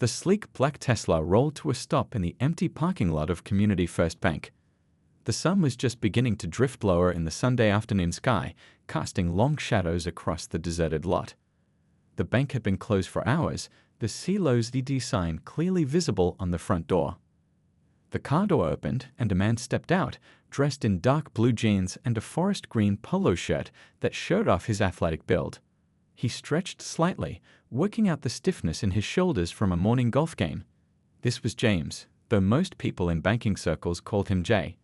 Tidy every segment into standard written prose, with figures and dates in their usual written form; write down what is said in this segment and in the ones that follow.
The sleek black Tesla rolled to a stop in the empty parking lot of Community First Bank. The sun was just beginning to drift lower in the Sunday afternoon sky, casting long shadows across the deserted lot. The bank had been closed for hours, the CLO's DD sign clearly visible on the front door. The car door opened, and a man stepped out, dressed in dark blue jeans and a forest green polo shirt that showed off his athletic build. He stretched slightly, working out the stiffness in his shoulders from a morning golf game. This was James, though most people in banking circles called him Jay.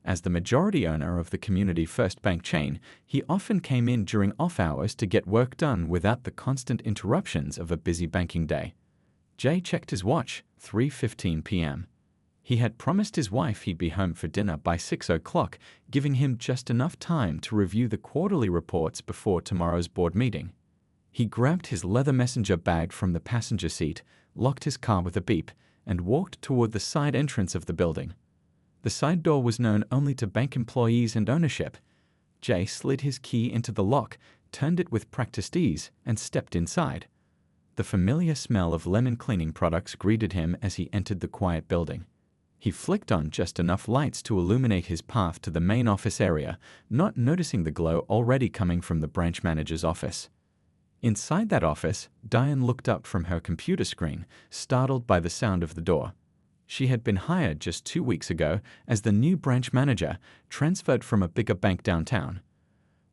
As the majority owner of the Community First Bank chain, he often came in during off hours to get work done without the constant interruptions of a busy banking day. Jay checked his watch, 3:15 p.m. He had promised his wife he'd be home for dinner by 6 o'clock, giving him just enough time to review the quarterly reports before tomorrow's board meeting. He grabbed his leather messenger bag from the passenger seat, locked his car with a beep, and walked toward the side entrance of the building. The side door was known only to bank employees and ownership. Jay slid his key into the lock, turned it with practiced ease, and stepped inside. The familiar smell of lemon cleaning products greeted him as he entered the quiet building. He flicked on just enough lights to illuminate his path to the main office area, not noticing the glow already coming from the branch manager's office. Inside that office, Diane looked up from her computer screen, startled by the sound of the door. She had been hired just 2 weeks ago as the new branch manager, transferred from a bigger bank downtown.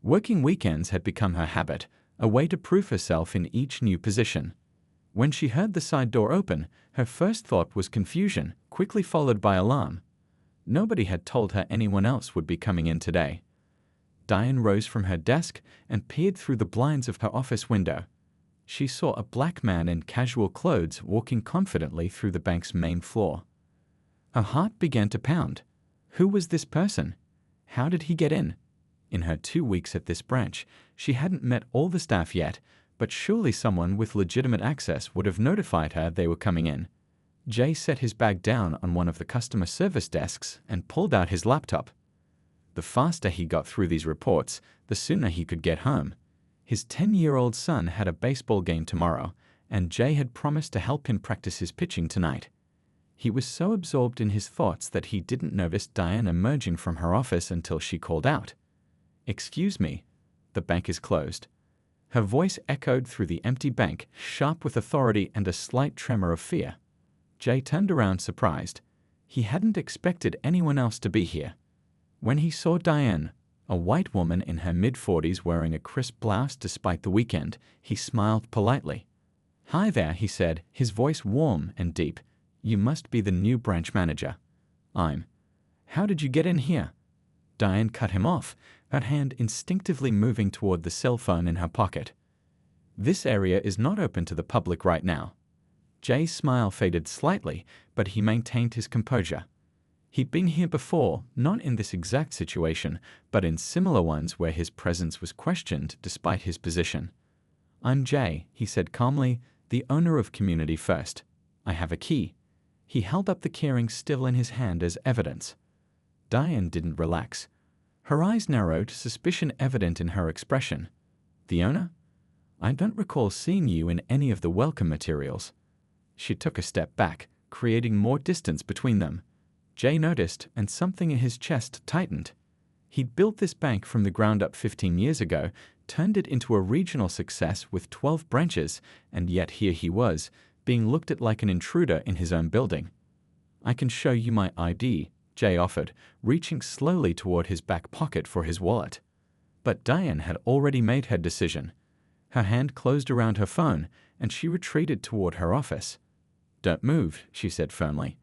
Working weekends had become her habit, a way to prove herself in each new position. When she heard the side door open, her first thought was confusion, quickly followed by alarm. Nobody had told her anyone else would be coming in today. Diane rose from her desk and peered through the blinds of her office window. She saw a black man in casual clothes walking confidently through the bank's main floor. Her heart began to pound. Who was this person? How did he get in? In her 2 weeks at this branch, she hadn't met all the staff yet, but surely someone with legitimate access would have notified her they were coming in. Jay set his bag down on one of the customer service desks and pulled out his laptop. The faster he got through these reports, the sooner he could get home. His 10-year-old son had a baseball game tomorrow, and Jay had promised to help him practice his pitching tonight. He was so absorbed in his thoughts that he didn't notice Diane emerging from her office until she called out, "Excuse me, the bank is closed." Her voice echoed through the empty bank, sharp with authority and a slight tremor of fear. Jay turned around surprised. He hadn't expected anyone else to be here. When he saw Diane, a white woman in her mid-40s wearing a crisp blouse despite the weekend, he smiled politely. "Hi there," he said, his voice warm and deep. "You must be the new branch manager." "I'm." "How did you get in here?" Diane cut him off, her hand instinctively moving toward the cell phone in her pocket. "This area is not open to the public right now." Jay's smile faded slightly, but he maintained his composure. He'd been here before, not in this exact situation, but in similar ones where his presence was questioned despite his position. "I'm Jay," he said calmly, "the owner of Community First. I have a key." He held up the keyring still in his hand as evidence. Diane didn't relax. Her eyes narrowed, suspicion evident in her expression. "The owner? I don't recall seeing you in any of the welcome materials." She took a step back, creating more distance between them. Jay noticed, and something in his chest tightened. He'd built this bank from the ground up 15 years ago, turned it into a regional success with 12 branches, and yet here he was, being looked at like an intruder in his own building. "I can show you my ID," Jay offered, reaching slowly toward his back pocket for his wallet. But Diane had already made her decision. Her hand closed around her phone, and she retreated toward her office. "Don't move," she said firmly.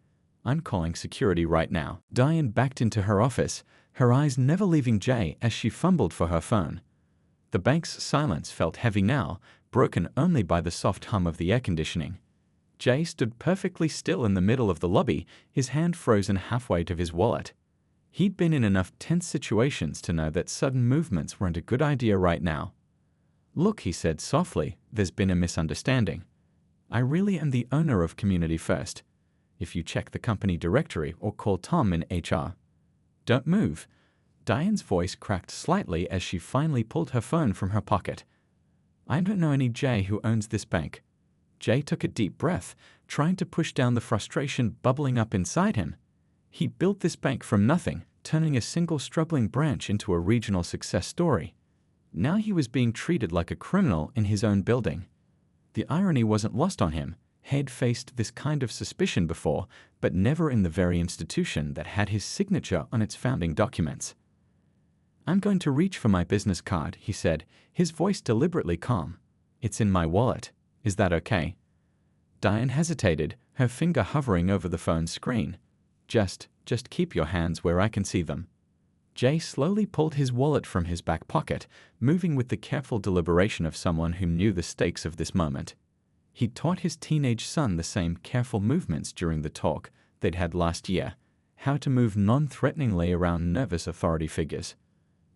"I'm calling security right now." Diane backed into her office, her eyes never leaving Jay as she fumbled for her phone. The bank's silence felt heavy now, broken only by the soft hum of the air conditioning. Jay stood perfectly still in the middle of the lobby, his hand frozen halfway to his wallet. He'd been in enough tense situations to know that sudden movements weren't a good idea right now. "Look," he said softly, "there's been a misunderstanding. I really am the owner of Community First. If you check the company directory or call Tom in HR." "Don't move." Diane's voice cracked slightly as she finally pulled her phone from her pocket. "I don't know any Jay who owns this bank." Jay took a deep breath, trying to push down the frustration bubbling up inside him. He built this bank from nothing, turning a single struggling branch into a regional success story. Now he was being treated like a criminal in his own building. The irony wasn't lost on him. He'd faced this kind of suspicion before, but never in the very institution that had his signature on its founding documents. "I'm going to reach for my business card," he said, his voice deliberately calm. "It's in my wallet. Is that okay?" Diane hesitated, her finger hovering over the phone's screen. Just keep your hands where I can see them." Jay slowly pulled his wallet from his back pocket, moving with the careful deliberation of someone who knew the stakes of this moment. He'd taught his teenage son the same careful movements during the talk they'd had last year, how to move non-threateningly around nervous authority figures.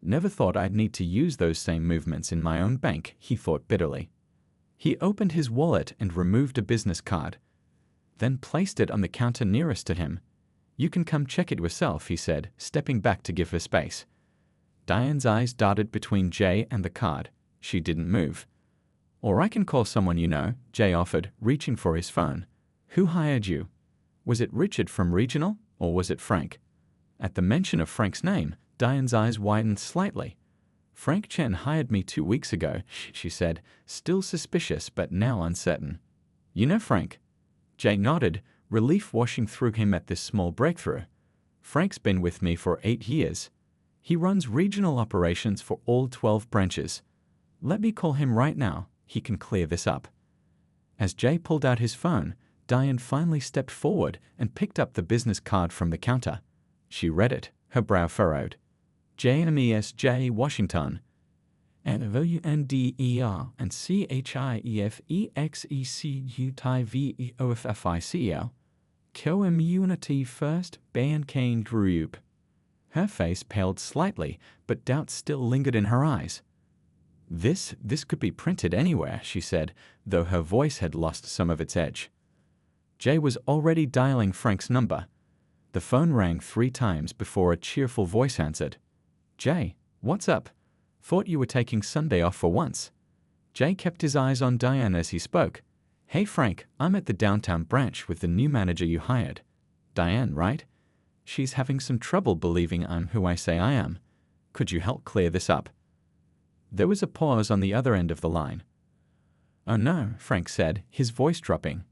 "Never thought I'd need to use those same movements in my own bank," he thought bitterly. He opened his wallet and removed a business card, then placed it on the counter nearest to him. "You can come check it yourself," he said, stepping back to give her space. Diane's eyes darted between Jay and the card. She didn't move. "Or I can call someone you know," Jay offered, reaching for his phone. "Who hired you? Was it Richard from Regional, or was it Frank?" At the mention of Frank's name, Diane's eyes widened slightly. "Frank Chen hired me 2 weeks ago," she said, still suspicious but now uncertain. "You know Frank?" Jay nodded, relief washing through him at this small breakthrough. "Frank's been with me for 8 years. He runs regional operations for all 12 branches. Let me call him right now. He can clear this up." As Jay pulled out his phone, Diane finally stepped forward and picked up the business card from the counter. She read it, her brow furrowed. "JMES J. Washington, NVUNDER and CHIEFEXECUTIVEOFFICL, Community First Banking Group." Her face paled slightly, but doubt still lingered in her eyes. This could be printed anywhere," she said, though her voice had lost some of its edge. Jay was already dialing Frank's number. The phone rang 3 times before a cheerful voice answered. "Jay, what's up? Thought you were taking Sunday off for once." Jay kept his eyes on Diane as he spoke. "Hey Frank, I'm at the downtown branch with the new manager you hired. Diane, right? She's having some trouble believing I'm who I say I am. Could you help clear this up?" There was a pause on the other end of the line. "Oh no," Frank said, his voice dropping.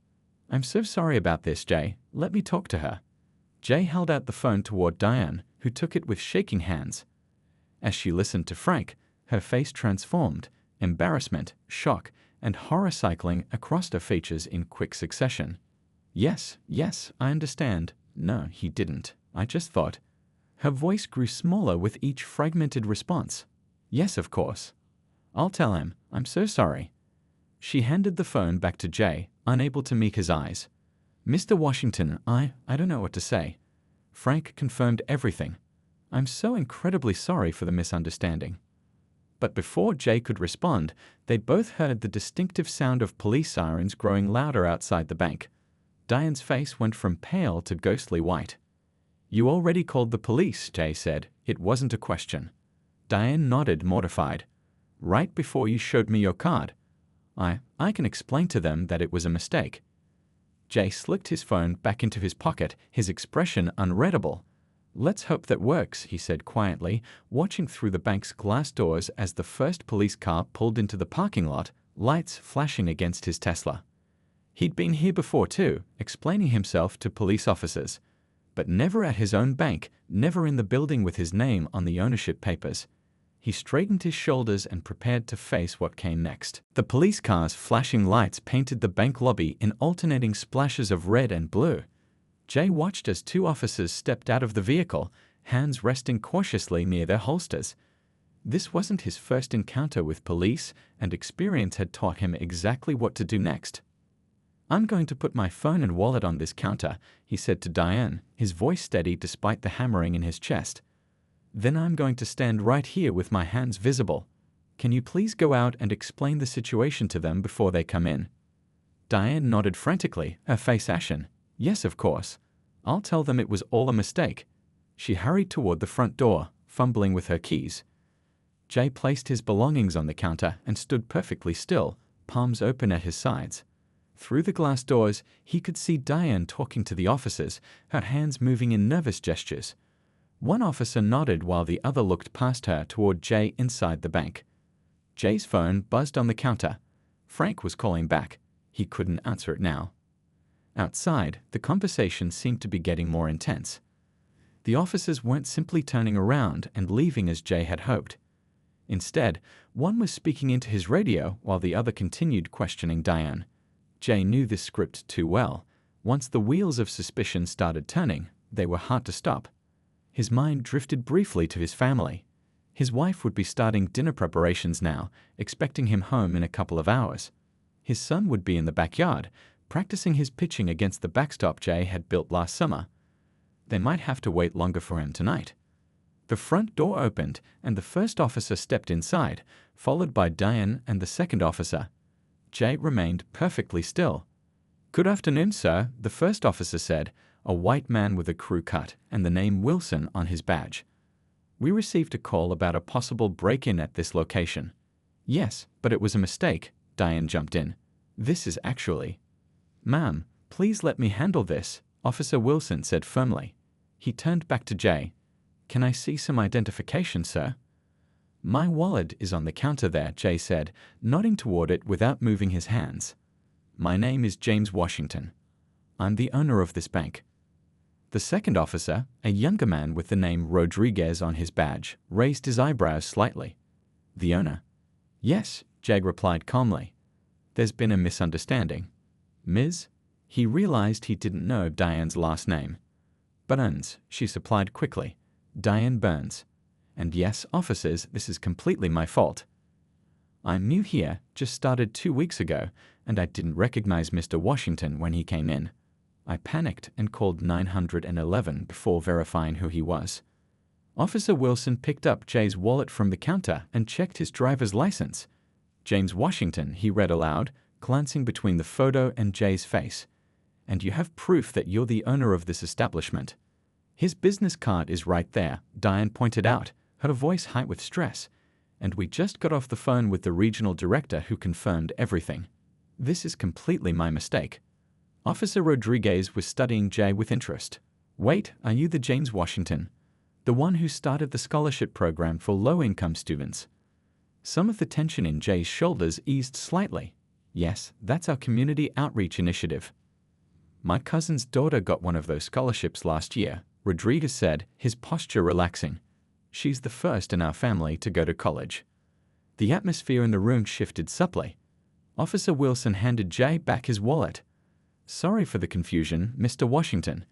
"I'm so sorry about this, Jay. Let me talk to her." Jay held out the phone toward Diane, who took it with shaking hands. As she listened to Frank, her face transformed, embarrassment, shock, and horror cycling across her features in quick succession. Yes, I understand. No, he didn't. I just thought." Her voice grew smaller with each fragmented response. "Yes, of course. I'll tell him. I'm so sorry." She handed the phone back to Jay, unable to meet his eyes. "Mr. Washington, I don't know what to say." Frank confirmed everything. "I'm so incredibly sorry for the misunderstanding." But before Jay could respond, they both heard the distinctive sound of police sirens growing louder outside the bank. Diane's face went from pale to ghostly white. "You already called the police," Jay said. "It wasn't a question." Diane nodded, mortified. "Right before you showed me your card. I can explain to them that it was a mistake." Jay slipped his phone back into his pocket, his expression unreadable. "Let's hope that works," he said quietly, watching through the bank's glass doors as the first police car pulled into the parking lot, lights flashing against his Tesla. He'd been here before too, explaining himself to police officers. But never at his own bank, never in the building with his name on the ownership papers. He straightened his shoulders and prepared to face what came next. The police car's flashing lights painted the bank lobby in alternating splashes of red and blue. Jay watched as 2 officers stepped out of the vehicle, hands resting cautiously near their holsters. This wasn't his first encounter with police, and experience had taught him exactly what to do next. "I'm going to put my phone and wallet on this counter," he said to Diane, his voice steady despite the hammering in his chest. "Then I'm going to stand right here with my hands visible. Can you please go out and explain the situation to them before they come in?" Diane nodded frantically, her face ashen. "Yes, of course. I'll tell them it was all a mistake." She hurried toward the front door, fumbling with her keys. Jay placed his belongings on the counter and stood perfectly still, palms open at his sides. Through the glass doors, he could see Diane talking to the officers, her hands moving in nervous gestures. One officer nodded while the other looked past her toward Jay inside the bank. Jay's phone buzzed on the counter. Frank was calling back. He couldn't answer it now. Outside, the conversation seemed to be getting more intense. The officers weren't simply turning around and leaving as Jay had hoped. Instead, one was speaking into his radio while the other continued questioning Diane. Jay knew this script too well. Once the wheels of suspicion started turning, they were hard to stop. His mind drifted briefly to his family. His wife would be starting dinner preparations now, expecting him home in a couple of hours. His son would be in the backyard, practicing his pitching against the backstop Jay had built last summer. They might have to wait longer for him tonight. The front door opened, and the first officer stepped inside, followed by Diane and the second officer. Jay remained perfectly still. "Good afternoon, sir," the first officer said, a white man with a crew cut and the name Wilson on his badge. "We received a call about a possible break-in at this location." "Yes, but it was a mistake," Diane jumped in. "This is actually—" "Ma'am, please let me handle this," Officer Wilson said firmly. He turned back to Jay. "Can I see some identification, sir?" "My wallet is on the counter there," Jay said, nodding toward it without moving his hands. "My name is James Washington. I'm the owner of this bank." The second officer, a younger man with the name Rodriguez on his badge, raised his eyebrows slightly. "The owner?" "Yes," Jay replied calmly. "There's been a misunderstanding." "Ms.?" He realized he didn't know Diane's last name. "Burns," she supplied quickly. "Diane Burns. And yes, officers, this is completely my fault. I'm new here, just started 2 weeks ago, and I didn't recognize Mr. Washington when he came in. I panicked and called 911 before verifying who he was." Officer Wilson picked up Jay's wallet from the counter and checked his driver's license. "James Washington," he read aloud, glancing between the photo and Jay's face. "And you have proof that you're the owner of this establishment." "His business card is right there," Diane pointed out, her voice high with stress. "And we just got off the phone with the regional director who confirmed everything. This is completely my mistake." Officer Rodriguez was studying Jay with interest. "Wait, are you the James Washington? The one who started the scholarship program for low-income students?" Some of the tension in Jay's shoulders eased slightly. "Yes, that's our community outreach initiative. My cousin's daughter got one of those scholarships last year," Rodriguez said, his posture relaxing. "She's the first in our family to go to college." The atmosphere in the room shifted subtly. Officer Wilson handed Jay back his wallet. "Sorry for the confusion, Mr. Washington.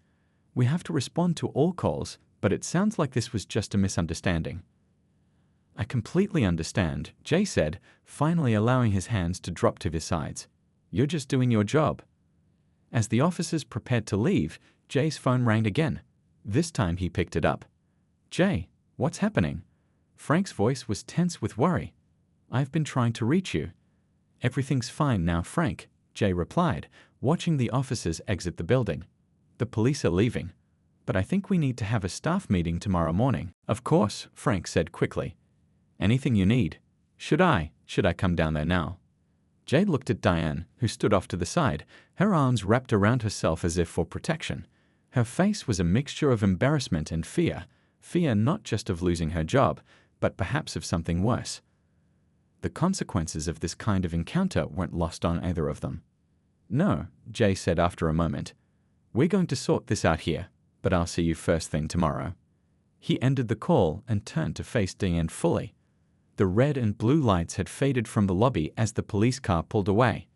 We have to respond to all calls, but it sounds like this was just a misunderstanding." "I completely understand," Jay said, finally allowing his hands to drop to his sides. "You're just doing your job." As the officers prepared to leave, Jay's phone rang again. This time he picked it up. "Jay, what's happening?" Frank's voice was tense with worry. "I've been trying to reach you." "Everything's fine now, Frank," Jay replied, watching the officers exit the building. "The police are leaving. But I think we need to have a staff meeting tomorrow morning." "Of course," Frank said quickly. "Anything you need. Should I come down there now?" Jay looked at Diane, who stood off to the side, her arms wrapped around herself as if for protection. Her face was a mixture of embarrassment and fear not just of losing her job, but perhaps of something worse. The consequences of this kind of encounter weren't lost on either of them. "No," Jay said after a moment. "We're going to sort this out here, but I'll see you first thing tomorrow." He ended the call and turned to face Diane fully. The red and blue lights had faded from the lobby as the police car pulled away.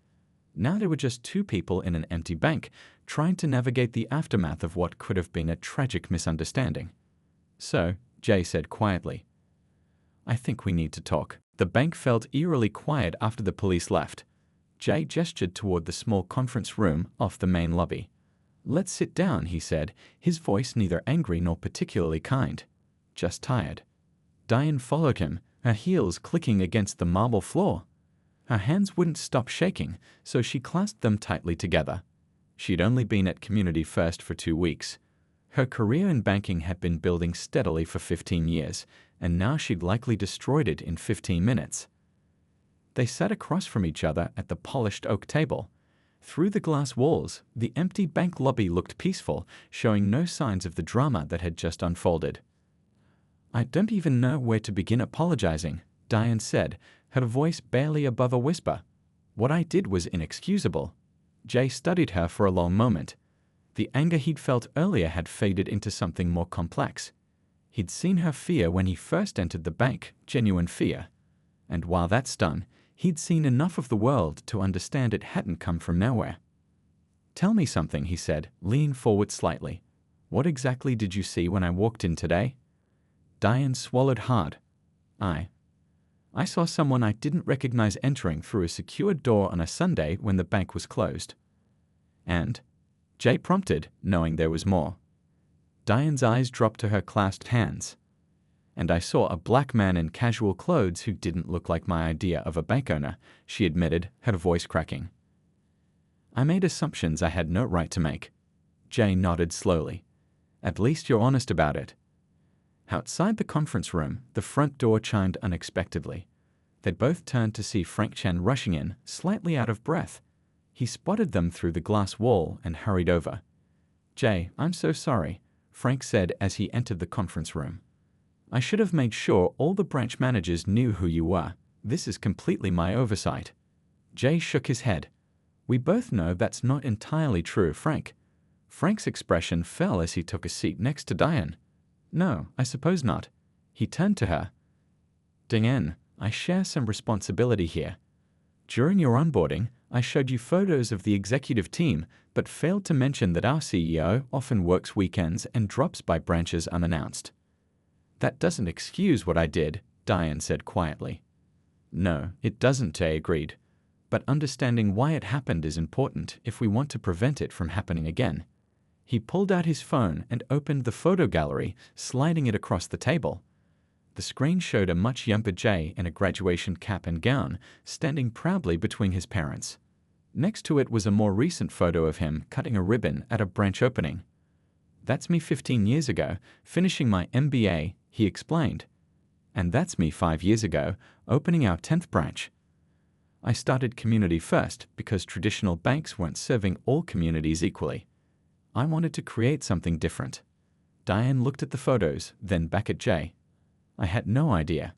Now there were just two people in an empty bank, trying to navigate the aftermath of what could have been a tragic misunderstanding. "So," Jay said quietly, "I think we need to talk." The bank felt eerily quiet after the police left. Jay gestured toward the small conference room off the main lobby. "Let's sit down," he said, his voice neither angry nor particularly kind. "Just tired." Diane followed him, her heels clicking against the marble floor. Her hands wouldn't stop shaking, so she clasped them tightly together. She'd only been at Community First for 2 weeks. Her career in banking had been building steadily for 15 years, and now she'd likely destroyed it in 15 minutes. They sat across from each other at the polished oak table. Through the glass walls, the empty bank lobby looked peaceful, showing no signs of the drama that had just unfolded. "I don't even know where to begin apologizing," Diane said, her voice barely above a whisper. "What I did was inexcusable." Jay studied her for a long moment. The anger he'd felt earlier had faded into something more complex. He'd seen her fear when he first entered the bank, genuine fear. And while that stung, he'd seen enough of the world to understand it hadn't come from nowhere. "Tell me something," he said, leaning forward slightly. "What exactly did you see when I walked in today?" Diane swallowed hard. I saw someone I didn't recognize entering through a secured door on a Sunday when the bank was closed." "And?" Jay prompted, knowing there was more. Diane's eyes dropped to her clasped hands. "And I saw a black man in casual clothes who didn't look like my idea of a bank owner," she admitted, her voice cracking. "I made assumptions I had no right to make." Jay nodded slowly. "At least you're honest about it." Outside the conference room, the front door chimed unexpectedly. They'd both turned to see Frank Chen rushing in, slightly out of breath. He spotted them through the glass wall and hurried over. "Jay, I'm so sorry," Frank said as he entered the conference room. "I should have made sure all the branch managers knew who you were. This is completely my oversight." Jay shook his head. "We both know that's not entirely true, Frank." Frank's expression fell as he took a seat next to Diane. "No, I suppose not." He turned to her. "Diane, I share some responsibility here. During your onboarding, I showed you photos of the executive team, but failed to mention that our CEO often works weekends and drops by branches unannounced." "That doesn't excuse what I did," Diane said quietly. "No, it doesn't," Jay agreed. "But understanding why it happened is important if we want to prevent it from happening again." He pulled out his phone and opened the photo gallery, sliding it across the table. The screen showed a much younger Jay in a graduation cap and gown, standing proudly between his parents. Next to it was a more recent photo of him cutting a ribbon at a branch opening. "That's me 15 years ago, finishing my MBA," he explained. "And that's me 5 years ago, opening our 10th branch. I started community first because traditional banks weren't serving all communities equally. I wanted to create something different." Diane looked at the photos, then back at Jay. "I had no idea.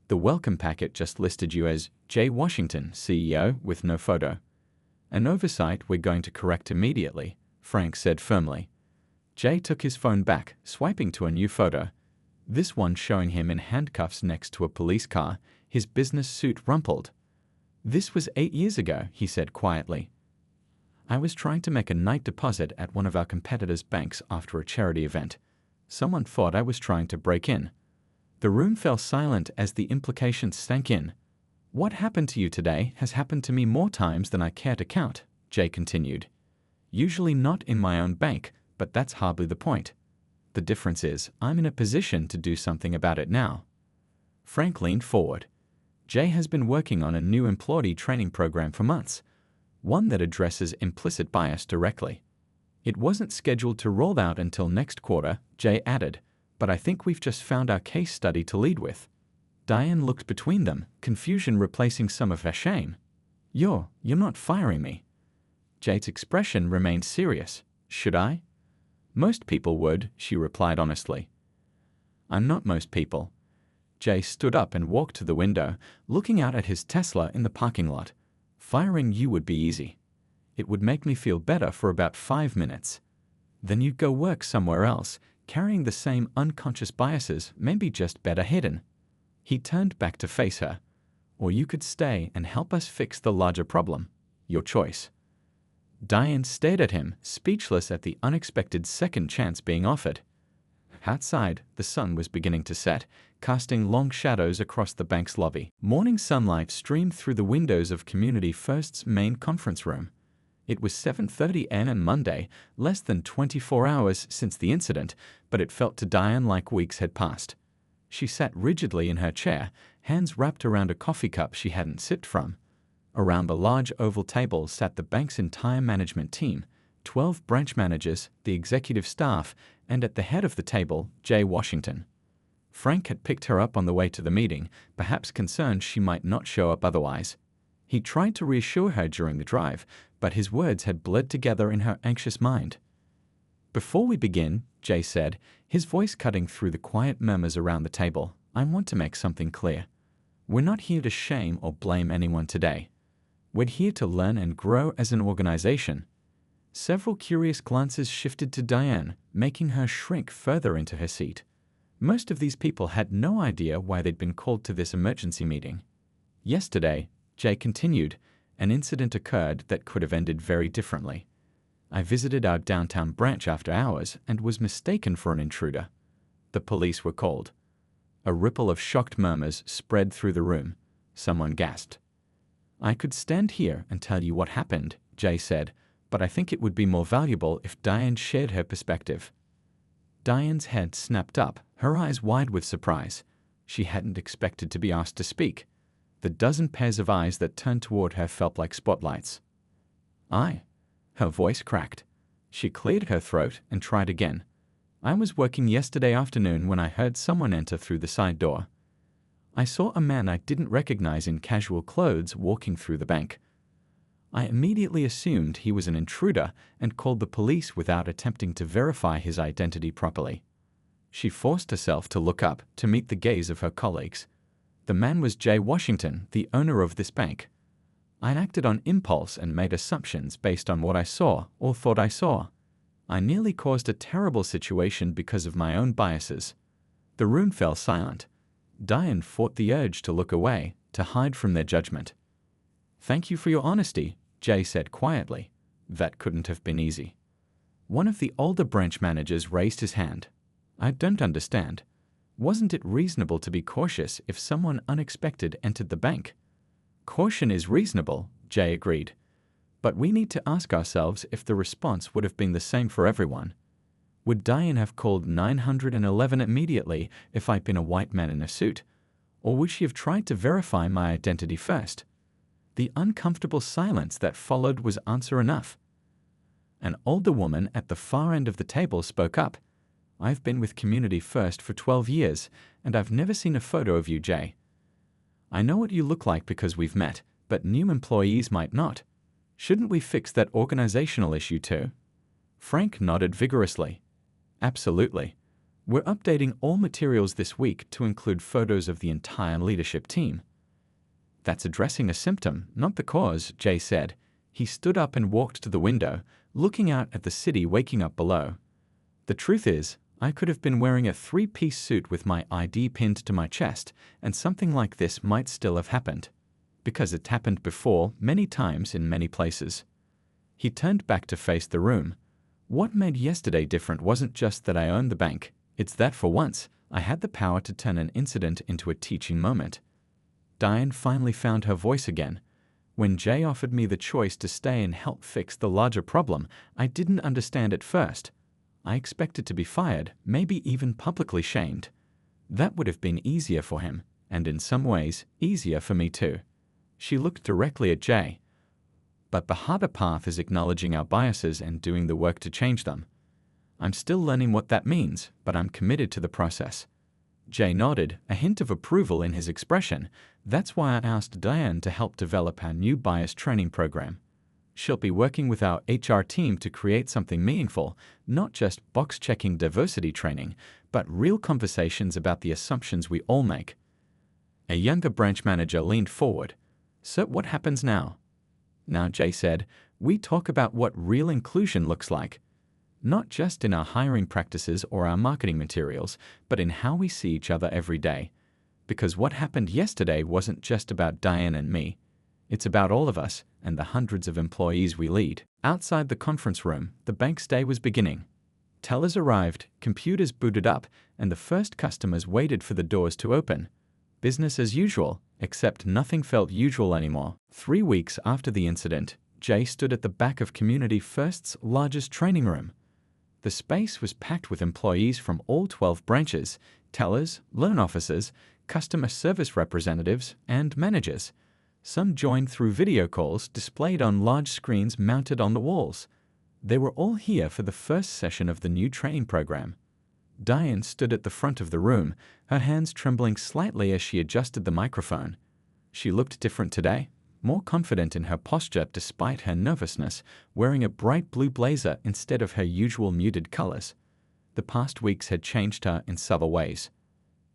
The welcome packet just listed you as Jay Washington, CEO, with no photo." "An oversight we're going to correct immediately," Frank said firmly. Jay took his phone back, swiping to a new photo. This one showing him in handcuffs next to a police car, his business suit rumpled. "This was 8 years ago," he said quietly. "I was trying to make a night deposit at one of our competitors' banks after a charity event. Someone thought I was trying to break in." The room fell silent as the implications sank in. "What happened to you today has happened to me more times than I care to count," Jay continued. "Usually not in my own bank, but that's hardly the point. The difference is I'm in a position to do something about it now." Frank leaned forward. "Jay has been working on a new employee training program for months, one that addresses implicit bias directly. It wasn't scheduled to roll out until next quarter," Jay added, "but I think we've just found our case study to lead with." Diane looked between them, confusion replacing some of her shame. You're not firing me." Jay's expression remained serious. "Should I?" "Most people would," she replied honestly. "I'm not most people." Jay stood up and walked to the window, looking out at his Tesla in the parking lot. "Firing you would be easy. It would make me feel better for about 5 minutes. Then you'd go work somewhere else, carrying the same unconscious biases, maybe just better hidden." He turned back to face her. "Or you could stay and help us fix the larger problem. Your choice." Diane stared at him, speechless at the unexpected second chance being offered. Outside, the sun was beginning to set, casting long shadows across the bank's lobby. Morning sunlight streamed through the windows of Community First's main conference room. It was 7:30 a.m. on Monday, less than 24 hours since the incident, but it felt to Diane like weeks had passed. She sat rigidly in her chair, hands wrapped around a coffee cup she hadn't sipped from. Around the large oval table sat the bank's entire management team, 12 branch managers, the executive staff, and at the head of the table, Jay Washington. Frank had picked her up on the way to the meeting, perhaps concerned she might not show up otherwise. He tried to reassure her during the drive, but his words had blurred together in her anxious mind. "Before we begin," Jay said, his voice cutting through the quiet murmurs around the table, "I want to make something clear. We're not here to shame or blame anyone today. We're here to learn and grow as an organization." Several curious glances shifted to Diane, making her shrink further into her seat. Most of these people had no idea why they'd been called to this emergency meeting. "Yesterday," Jay continued, "an incident occurred that could have ended very differently. I visited our downtown branch after hours and was mistaken for an intruder. The police were called." A ripple of shocked murmurs spread through the room. Someone gasped. "I could stand here and tell you what happened," Jay said, "but I think it would be more valuable if Diane shared her perspective." Diane's head snapped up, her eyes wide with surprise. She hadn't expected to be asked to speak. The dozen pairs of eyes that turned toward her felt like spotlights. Her voice cracked. She cleared her throat and tried again. "I was working yesterday afternoon when I heard someone enter through the side door. I saw a man I didn't recognize in casual clothes walking through the bank. I immediately assumed he was an intruder and called the police without attempting to verify his identity properly." She forced herself to look up to meet the gaze of her colleagues. The man was Jay Washington, the owner of this bank. "I'd acted on impulse and made assumptions based on what I saw or thought I saw. I nearly caused a terrible situation because of my own biases." The room fell silent. Diane fought the urge to look away, to hide from their judgment. "Thank you for your honesty," Jay said quietly. "That couldn't have been easy." One of the older branch managers raised his hand. "I don't understand. Wasn't it reasonable to be cautious if someone unexpected entered the bank?" "Caution is reasonable," Jay agreed. "But we need to ask ourselves if the response would have been the same for everyone. Would Diane have called 911 immediately if I'd been a white man in a suit? Or would she have tried to verify my identity first?" The uncomfortable silence that followed was answer enough. An older woman at the far end of the table spoke up. "I've been with Community First for 12 years, and I've never seen a photo of you, Jay. I know what you look like because we've met, but new employees might not. Shouldn't we fix that organizational issue too?" Frank nodded vigorously. "Absolutely. We're updating all materials this week to include photos of the entire leadership team." "That's addressing a symptom, not the cause," Jay said. He stood up and walked to the window, looking out at the city waking up below. "The truth is, I could have been wearing a three-piece suit with my ID pinned to my chest, and something like this might still have happened. Because it's happened before, many times in many places." He turned back to face the room. "What made yesterday different wasn't just that I owned the bank. It's that for once, I had the power to turn an incident into a teaching moment." Diane finally found her voice again. "When Jay offered me the choice to stay and help fix the larger problem, I didn't understand at first. I expected to be fired, maybe even publicly shamed. That would have been easier for him, and in some ways, easier for me too." She looked directly at Jay. "But the harder path is acknowledging our biases and doing the work to change them. I'm still learning what that means, but I'm committed to the process." Jay nodded, a hint of approval in his expression. "That's why I asked Diane to help develop our new bias training program. She'll be working with our HR team to create something meaningful, not just box-checking diversity training, but real conversations about the assumptions we all make." A younger branch manager leaned forward. "So what happens now?" "Now," Jay said, "we talk about what real inclusion looks like. Not just in our hiring practices or our marketing materials, but in how we see each other every day. Because what happened yesterday wasn't just about Diane and me. It's about all of us and the hundreds of employees we lead." Outside the conference room, the bank's day was beginning. Tellers arrived, computers booted up, and the first customers waited for the doors to open. Business as usual, except nothing felt usual anymore. 3 weeks after the incident, Jay stood at the back of Community First's largest training room. The space was packed with employees from all 12 branches, tellers, loan officers, customer service representatives, and managers. Some joined through video calls displayed on large screens mounted on the walls. They were all here for the first session of the new training program. Diane stood at the front of the room, her hands trembling slightly as she adjusted the microphone. She looked different today, more confident in her posture despite her nervousness, wearing a bright blue blazer instead of her usual muted colors. The past weeks had changed her in subtle ways.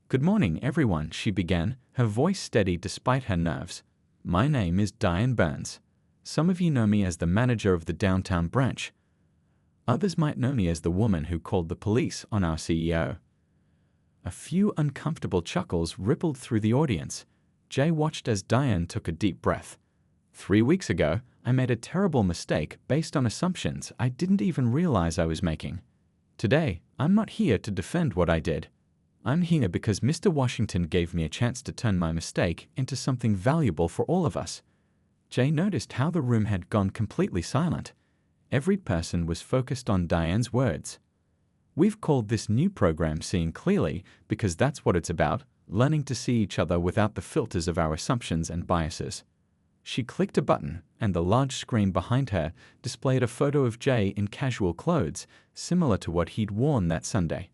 "Good morning, everyone," she began, her voice steady despite her nerves. "My name is Diane Burns. Some of you know me as the manager of the downtown branch. Others might know me as the woman who called the police on our CEO." A few uncomfortable chuckles rippled through the audience. Jay watched as Diane took a deep breath. 3 weeks ago, I made a terrible mistake based on assumptions I didn't even realize I was making. Today, I'm not here to defend what I did. I'm here because Mr. Washington gave me a chance to turn my mistake into something valuable for all of us. Jay noticed how the room had gone completely silent. Every person was focused on Diane's words. "We've called this new program Seeing Clearly because that's what it's about, learning to see each other without the filters of our assumptions and biases." She clicked a button, and the large screen behind her displayed a photo of Jay in casual clothes, similar to what he'd worn that Sunday.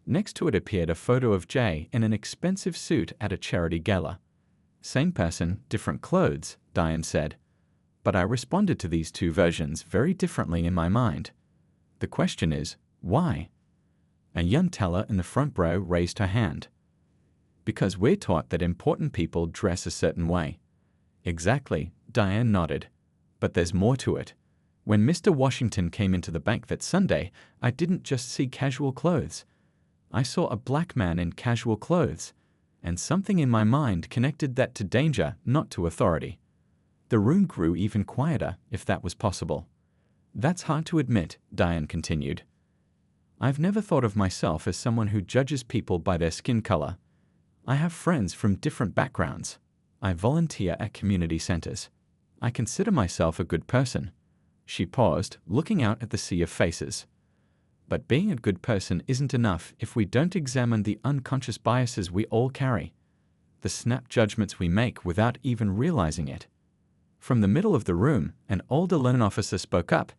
Next to it appeared a photo of Jay in an expensive suit at a charity gala. "Same person, different clothes," Diane said. "But I responded to these two versions very differently in my mind. The question is, why?" A young teller in the front row raised her hand. "Because we're taught that important people dress a certain way." "Exactly," Diane nodded. "But there's more to it. When Mr. Washington came into the bank that Sunday, I didn't just see casual clothes. I saw a black man in casual clothes, and something in my mind connected that to danger, not to authority." The room grew even quieter, if that was possible. "That's hard to admit," Diane continued. "I've never thought of myself as someone who judges people by their skin color. I have friends from different backgrounds. I volunteer at community centers. I consider myself a good person." She paused, looking out at the sea of faces. "But being a good person isn't enough if we don't examine the unconscious biases we all carry, the snap judgments we make without even realizing it." From the middle of the room, an older loan officer spoke up.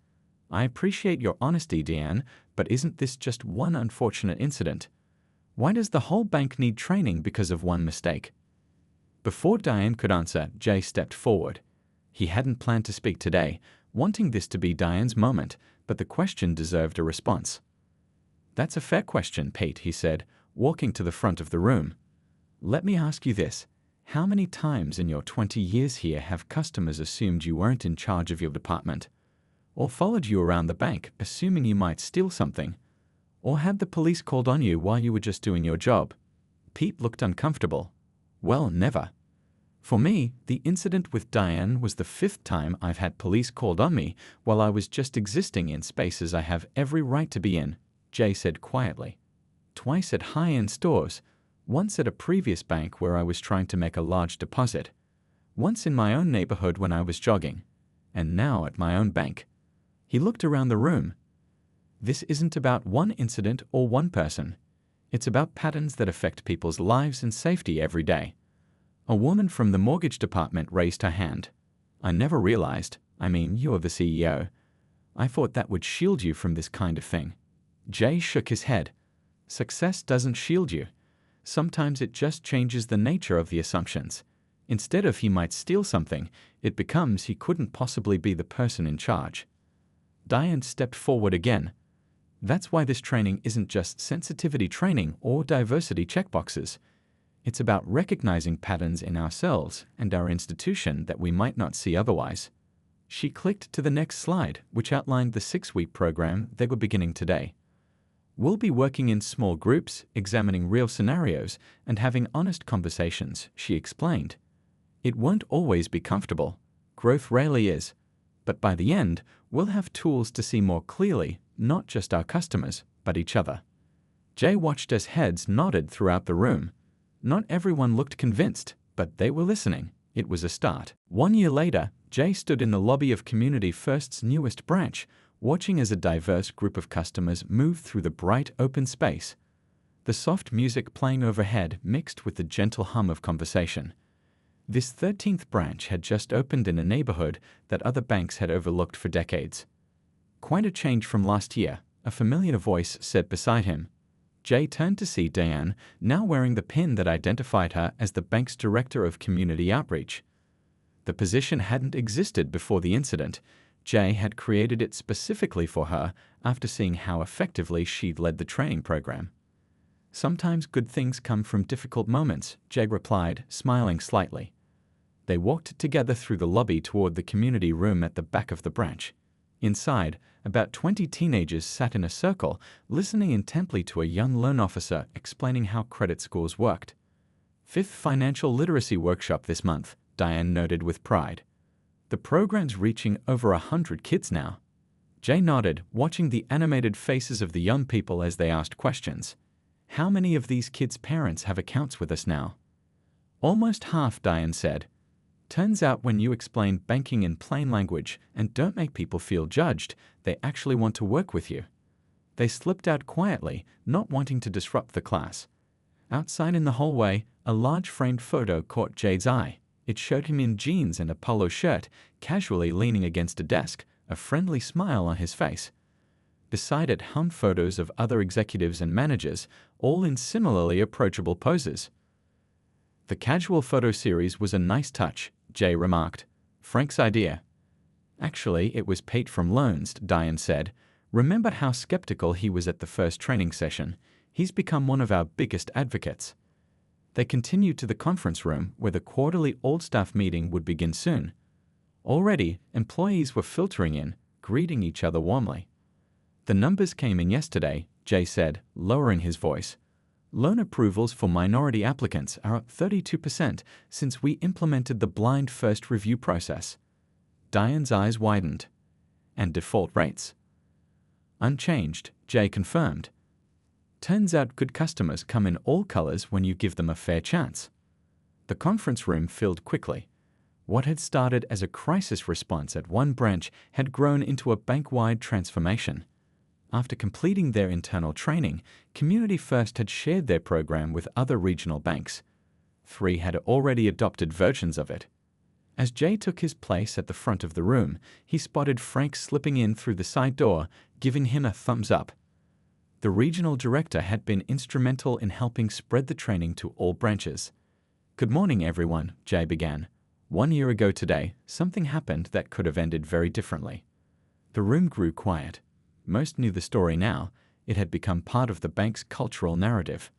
"I appreciate your honesty, Diane, but isn't this just one unfortunate incident? Why does the whole bank need training because of one mistake?" Before Diane could answer, Jay stepped forward. He hadn't planned to speak today, wanting this to be Diane's moment, but the question deserved a response. "That's a fair question, Pete," he said, walking to the front of the room. "Let me ask you this. How many times in your 20 years here have customers assumed you weren't in charge of your department? Or followed you around the bank, assuming you might steal something? Or had the police called on you while you were just doing your job?" Pete looked uncomfortable. "Well, never. For me, the incident with Diane was the 5th time I've had police called on me while I was just existing in spaces I have every right to be in," Jay said quietly. "Twice at high-end stores, once at a previous bank where I was trying to make a large deposit, once in my own neighborhood when I was jogging, and now at my own bank." He looked around the room. "This isn't about one incident or one person. It's about patterns that affect people's lives and safety every day." A woman from the mortgage department raised her hand. "I never realized, you're the CEO. I thought that would shield you from this kind of thing." Jay shook his head. "Success doesn't shield you. Sometimes it just changes the nature of the assumptions. Instead of he might steal something, it becomes he couldn't possibly be the person in charge." Diane stepped forward again. "That's why this training isn't just sensitivity training or diversity checkboxes. It's about recognizing patterns in ourselves and our institution that we might not see otherwise." She clicked to the next slide, which outlined the 6-week program they were beginning today. "We'll be working in small groups, examining real scenarios, and having honest conversations," she explained. "It won't always be comfortable. Growth rarely is. But by the end, we'll have tools to see more clearly, not just our customers, but each other." Jay watched as heads nodded throughout the room. Not everyone looked convinced, but they were listening. It was a start. 1 year later, Jay stood in the lobby of Community First's newest branch, watching as a diverse group of customers moved through the bright open space. The soft music playing overhead mixed with the gentle hum of conversation. This 13th branch had just opened in a neighborhood that other banks had overlooked for decades. "Quite a change from last year," a familiar voice said beside him. Jay turned to see Diane, now wearing the pin that identified her as the bank's director of community outreach. The position hadn't existed before the incident. Jay had created it specifically for her after seeing how effectively she'd led the training program. "Sometimes good things come from difficult moments," Jay replied, smiling slightly. They walked together through the lobby toward the community room at the back of the branch. Inside, about 20 teenagers sat in a circle, listening intently to a young loan officer explaining how credit scores worked. "Fifth financial literacy workshop this month," Diane noted with pride. "The program's reaching over 100 kids now." Jay nodded, watching the animated faces of the young people as they asked questions. "How many of these kids' parents have accounts with us now?" "Almost half," Diane said. "Turns out when you explain banking in plain language and don't make people feel judged, they actually want to work with you." They slipped out quietly, not wanting to disrupt the class. Outside in the hallway, a large framed photo caught Jay's eye. It showed him in jeans and a polo shirt, casually leaning against a desk, a friendly smile on his face. Beside it hung photos of other executives and managers, all in similarly approachable poses. "The casual photo series was a nice touch," Jay remarked. "Frank's idea." "Actually, it was Pete from Loans," Diane said. "Remember how skeptical he was at the first training session? He's become one of our biggest advocates." They continued to the conference room, where the quarterly all-staff meeting would begin soon. Already, employees were filtering in, greeting each other warmly. "The numbers came in yesterday," Jay said, lowering his voice. "Loan approvals for minority applicants are up 32% since we implemented the blind first review process." Diane's eyes widened. "And default rates?" "Unchanged," Jay confirmed. "Turns out good customers come in all colors when you give them a fair chance." The conference room filled quickly. What had started as a crisis response at one branch had grown into a bank-wide transformation. After completing their internal training, Community First had shared their program with other regional banks. 3 had already adopted versions of it. As Jay took his place at the front of the room, he spotted Frank slipping in through the side door, giving him a thumbs up. The regional director had been instrumental in helping spread the training to all branches. "Good morning, everyone," Jay began. "1 year ago today, something happened that could have ended very differently." The room grew quiet. Most knew the story now. It had become part of the bank's cultural narrative.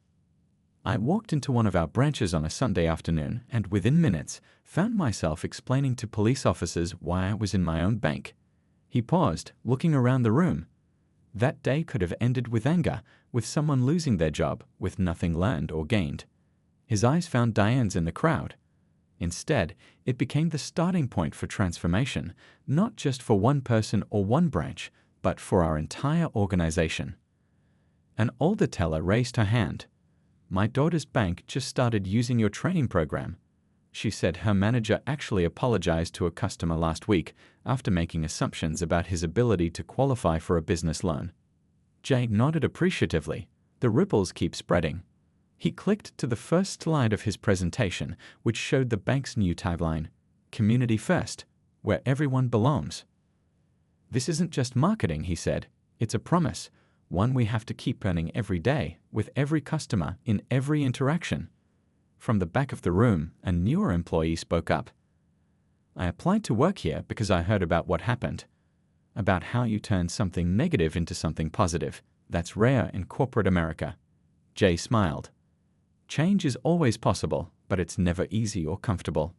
"I walked into one of our branches on a Sunday afternoon and within minutes found myself explaining to police officers why I was in my own bank." He paused, looking around the room. That day could have ended with anger, with someone losing their job, with nothing learned or gained. His eyes found Diane's in the crowd. Instead, it became the starting point for transformation, not just for one person or one branch, but for our entire organization. An older teller raised her hand. "My daughter's bank just started using your training program." She said her manager actually apologized to a customer last week after making assumptions about his ability to qualify for a business loan. Jay nodded appreciatively. The ripples keep spreading. He clicked to the first slide of his presentation, which showed the bank's new tagline, "Community First, where everyone belongs." "This isn't just marketing," he said. "It's a promise, one we have to keep earning every day, with every customer, in every interaction." From the back of the room, a newer employee spoke up. "I applied to work here because I heard about what happened. About how you turned something negative into something positive. That's rare in corporate America." Jay smiled. "Change is always possible, but it's never easy or comfortable.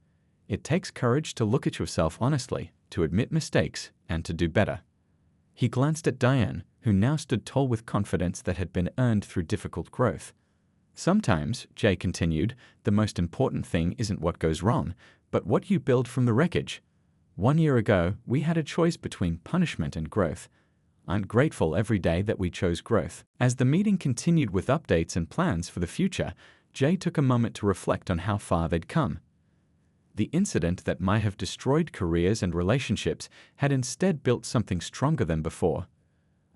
It takes courage to look at yourself honestly, to admit mistakes, and to do better." He glanced at Diane, who now stood tall with confidence that had been earned through difficult growth. "Sometimes," Jay continued, "the most important thing isn't what goes wrong, but what you build from the wreckage. 1 year ago, we had a choice between punishment and growth. I'm grateful every day that we chose growth." As the meeting continued with updates and plans for the future, Jay took a moment to reflect on how far they'd come. The incident that might have destroyed careers and relationships had instead built something stronger than before,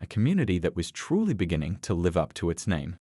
a community that was truly beginning to live up to its name.